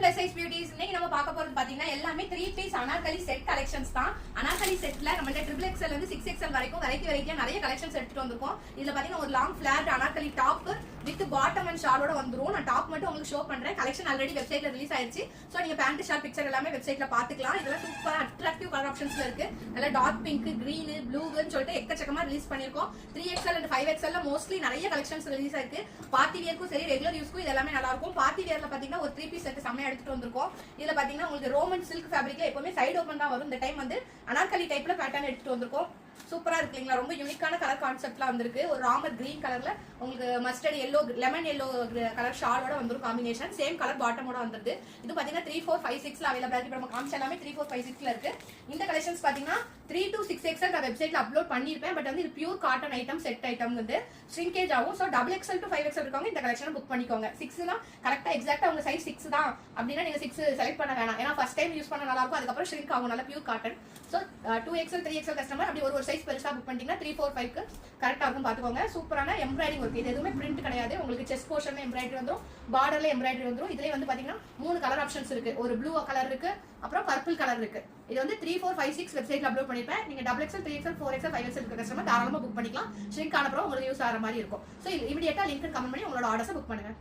Plus size beauties. இன்னைக்கு நம்ம பார்க்க போறது பாத்தீங்கன்னா எல்லாமே 3 பீஸ் அனார்கலி செட் கலெக்ஷன்ஸ் தான். அனார்கலி செட்ல நம்ம ட்ரிபிள் எக்ஸ்எல் வந்து 6XL வரைக்கும் வெரைட்டியா நிறைய கலெக்ஷன்ஸ் எடுத்துட்டு வந்திருக்கோம். இதுல பாத்தீங்கன்னா ஒரு long flat anarkali top with bottom and ஷாலோட வந்துரும். நான் டாப் மட்டும் உங்களுக்கு ஷோ பண்றேன். கலெக்ஷன் ஆல்ரெடி வெப்சைட்ல ரிலீஸ் ஆயிருச்சு. சோ நீங்க பேண்ட் ஷால் பிக்சர் எல்லாமே வெப்சைட்ல பாத்துக்கலாம். இதெல்லாம் சூப்பர் அட்ராக்டிவ் கலர் ஆப்ஷன்ஸ்ல இருக்கு. நல்ல டார்க் பிங்க், கிரீன், ப்ளூன்னு சொல்லிட்டு எக்கச்சக்கமா ரிலீஸ் பண்ணிருக்கோம். 3XL and 5XL மோஸ்ட்லி நிறைய கலெக்ஷன்ஸ் ரிலீஸ் ஆயிருக்கு. பார்ட்டி வியர்க்கும் சரி ரெகுலர் யூஸ்க்கும் இது எல்லாமே நல்லா இருக்கும். பார்ட்டி வியர்ல பாத்தீங்கன்னா ஒரு 3 பீஸ் செட் செம்மையா எடுத்துட்டு வந்திருக்கோம். இதுல பாத்தீங்கன்னா உங்களுக்கு ரோமன் சில்க் ஃபேப்ரிக்ல எப்பவுமே சைடு ஓபன் தான் வரும். இந்த டைம் வந்து அனார்கலி டைப்ல பேட்டர்ன் எடுத்துட்டு வந்திருக்கோம். சூப்பரா இருக்கு இல்லைங்களா? ரொம்ப யூனிக்கான கலர் கான்செப்ட்லாம் வந்திருக்கு. ஒரு ராமர் கிரீன் கலர்ல உங்களுக்கு mustard yellow, lemon yellow colour ஷாலோட வந்துரும் காம்பினேஷன். சேம் கலர் பாட்டமோட வந்துருது. இது பாத்தீங்கன்னா 3, 4, 5, 6ல அவைலபிளா இருக்கு. நம்ம காமிச்ச எல்லாமே 3, 4, 5, 6ல இருக்கு. இந்த கலெக்ஷன்ஸ் பாத்தீங்கன்னா 3 to 6XL நான் வெப்சைட்ல அப்லோட் பண்ணிருப்பேன். பட் வந்து இது pure cotton item, set item வந்து ஷ்ரிங்கேஜ் ஆகும். சோ XXL to 5XL இருக்கவங்க இந்த கலெக்ஷனை புக் பண்ணிக்கோங்க. 6லாம் கரெக்டா எக்ஸாக்ட்டா உங்க சைஸ் 6 தான் அப்படின்னா நீங்க 6 செலக்ட் பண்ண வேணாம். ஏன்னா ஃபர்ஸ்ட் டைம் யூஸ் பண்ண நல்லா இருக்கும். அதுக்கப்புறம் ஷ்ரிங்க் ஆகும். நல்ல pure cotton. So 2XL 3XL customer அப்படி ஒரு சைஸ் பெருசா புக் பண்ணிட்டீங்கன்னா 3, 4, 5க்கு கரெக்டா இருக்கும் பாத்துக்கோங்க. சூப்பரான எம்ப்ராய்டிங் ஒர்க். இது எதுவுமே பிரிண்ட் கிடையாது. உங்களுக்கு செஸ்ட் போர்ஷன்ல எம்ப்ராய்டரி வந்துரும், பார்டர்ல எம்ப்ராய்டரி வந்துரும். இதுலயே வந்து பாத்தீங்கன்னா 3 கலர் ஆப்ஷன்ஸ் இருக்கு. ஒரு ப்ளூ கலர் இருக்கு, அப்புறம் பர்பிள் கலர் இருக்கு. இது வந்து 3, 4, 5, 6 வெப்சைட்ல அப்லோட் பண்ணிருப்பேன். நீங்க XXL, 3XL, 4XL, 5XL இருக்க கஸ்டமர் தாராளமா புக் பண்ணிக்கலாம். ஷ்ரிங்க் ஆனப்புறம் உங்களுக்கு யூஸ் ஆகிற மாதிரி இருக்கும். சோ இமிடியேட்டா லிங்க் கமெண்ட் பண்ணி உங்களோட ஆர்டர்ஸ் புக் பண்ணுங்க.